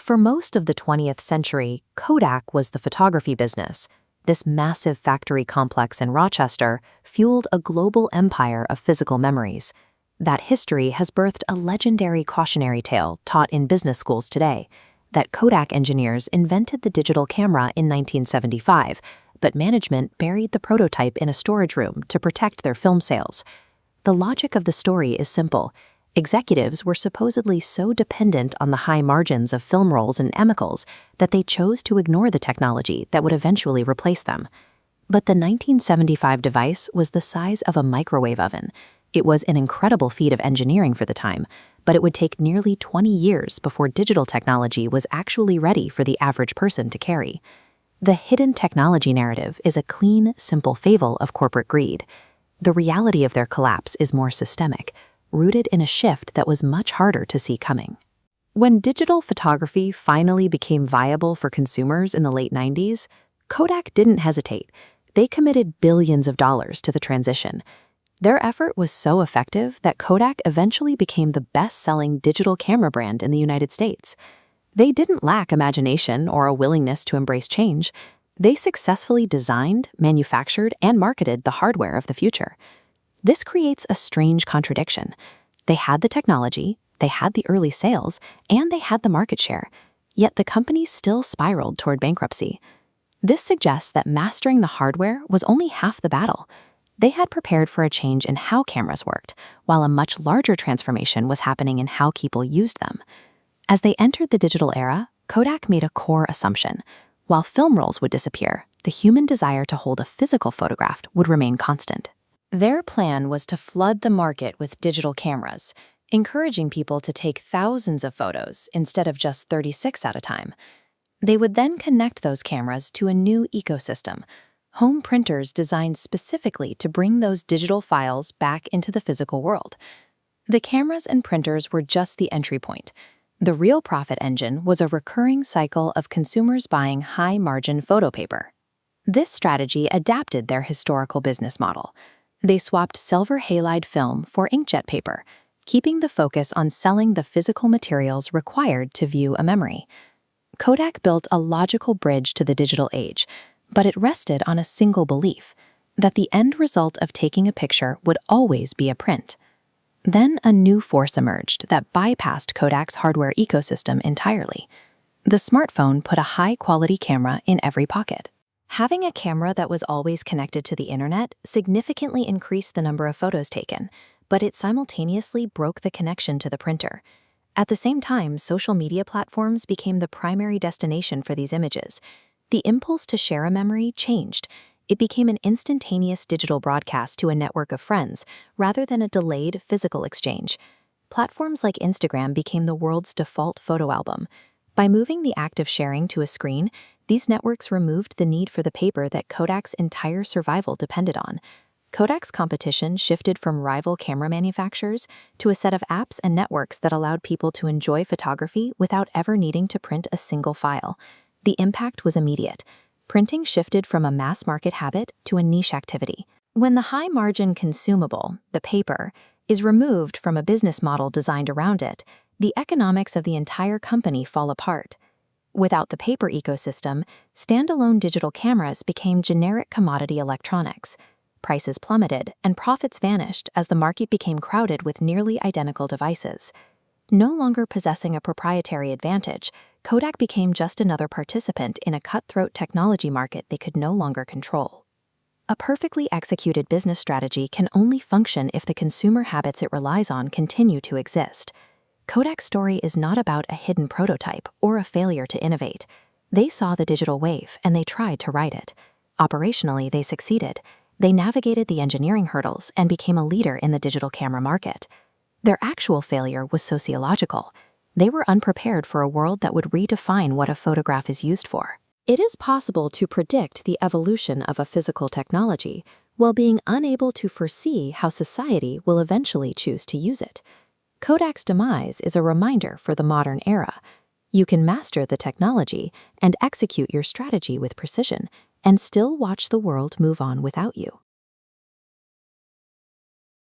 For most of the 20th century, Kodak was the photography business. This massive factory complex in Rochester fueled a global empire of physical memories. That history has birthed a legendary cautionary tale taught in business schools today, that Kodak engineers invented the digital camera in 1975, but management buried the prototype in a storage room to protect their film sales. The logic of the story is simple. Executives were supposedly so dependent on the high margins of film rolls and chemicals that they chose to ignore the technology that would eventually replace them. But the 1975 device was the size of a microwave oven. It was an incredible feat of engineering for the time, but it would take nearly 20 years before digital technology was actually ready for the average person to carry. The hidden technology narrative is a clean, simple fable of corporate greed. The reality of their collapse is more systemic, rooted in a shift that was much harder to see coming. When digital photography finally became viable for consumers in the late 90s, Kodak didn't hesitate. They committed billions of dollars to the transition. Their effort was so effective that Kodak eventually became the best-selling digital camera brand in the United States. They didn't lack imagination or a willingness to embrace change. They successfully designed, manufactured, and marketed the hardware of the future. This creates a strange contradiction. They had the technology, they had the early sales, and they had the market share, yet the company still spiraled toward bankruptcy. This suggests that mastering the hardware was only half the battle. They had prepared for a change in how cameras worked, while a much larger transformation was happening in how people used them. As they entered the digital era, Kodak made a core assumption. While film rolls would disappear, the human desire to hold a physical photograph would remain constant. Their plan was to flood the market with digital cameras, encouraging people to take thousands of photos instead of just 36 at a time. They would then connect those cameras to a new ecosystem, home printers designed specifically to bring those digital files back into the physical world. The cameras and printers were just the entry point. The real profit engine was a recurring cycle of consumers buying high-margin photo paper. This strategy adapted their historical business model. They swapped silver halide film for inkjet paper, keeping the focus on selling the physical materials required to view a memory. Kodak built a logical bridge to the digital age, but it rested on a single belief, that the end result of taking a picture would always be a print. Then a new force emerged that bypassed Kodak's hardware ecosystem entirely. The smartphone put a high-quality camera in every pocket. Having a camera that was always connected to the internet significantly increased the number of photos taken, but it simultaneously broke the connection to the printer. At the same time, social media platforms became the primary destination for these images. The impulse to share a memory changed. It became an instantaneous digital broadcast to a network of friends, rather than a delayed physical exchange. Platforms like Instagram became the world's default photo album. By moving the act of sharing to a screen, these networks removed the need for the paper that Kodak's entire survival depended on. Kodak's competition shifted from rival camera manufacturers to a set of apps and networks that allowed people to enjoy photography without ever needing to print a single file. The impact was immediate. Printing shifted from a mass-market habit to a niche activity. When the high-margin consumable, the paper, is removed from a business model designed around it, the economics of the entire company fall apart. Without the paper ecosystem, standalone digital cameras became generic commodity electronics. Prices plummeted and profits vanished as the market became crowded with nearly identical devices. No longer possessing a proprietary advantage, Kodak became just another participant in a cutthroat technology market they could no longer control. A perfectly executed business strategy can only function if the consumer habits it relies on continue to exist. Kodak's story is not about a hidden prototype or a failure to innovate. They saw the digital wave and they tried to ride it. Operationally, they succeeded. They navigated the engineering hurdles and became a leader in the digital camera market. Their actual failure was sociological. They were unprepared for a world that would redefine what a photograph is used for. It is possible to predict the evolution of a physical technology while being unable to foresee how society will eventually choose to use it. Kodak's demise is a reminder for the modern era. You can master the technology and execute your strategy with precision and still watch the world move on without you.